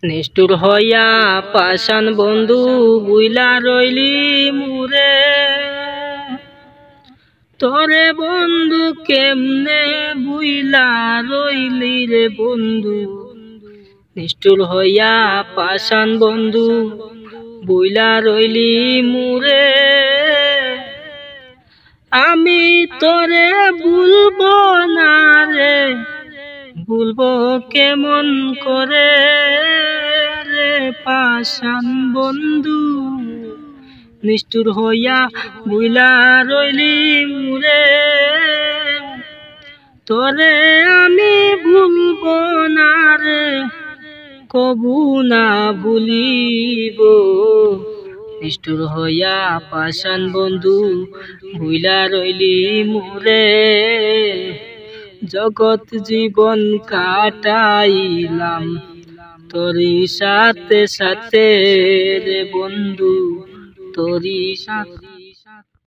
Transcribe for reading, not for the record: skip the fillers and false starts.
নিষ্ঠুর হইয়া পাষাণ বন্ধু বুইলা রইলি মুরে। তোরে বন্ধু কেমনে বুইলা রইলি রে বন্ধু। নিষ্ঠুর হইয়া পাষাণ বন্ধু বুইলা রইলি মুরে। আমি তোরে ভুলবো না রে, ভুলবো কেমন করে রে পাষাণ বন্ধু। নিষ্ঠুর হইয়া বুইলা রইলি মুরে। তোরে আমি ভুলবো না রে, কবু না ভুলিব। নিষ্ঠুর হইয়া পাষাণ বন্ধু বুইলা রইলি মুরে। জগৎ জীবন কাটাইলাম তোরি সাথে সাথে রে বন্ধু, তোরি সাথে।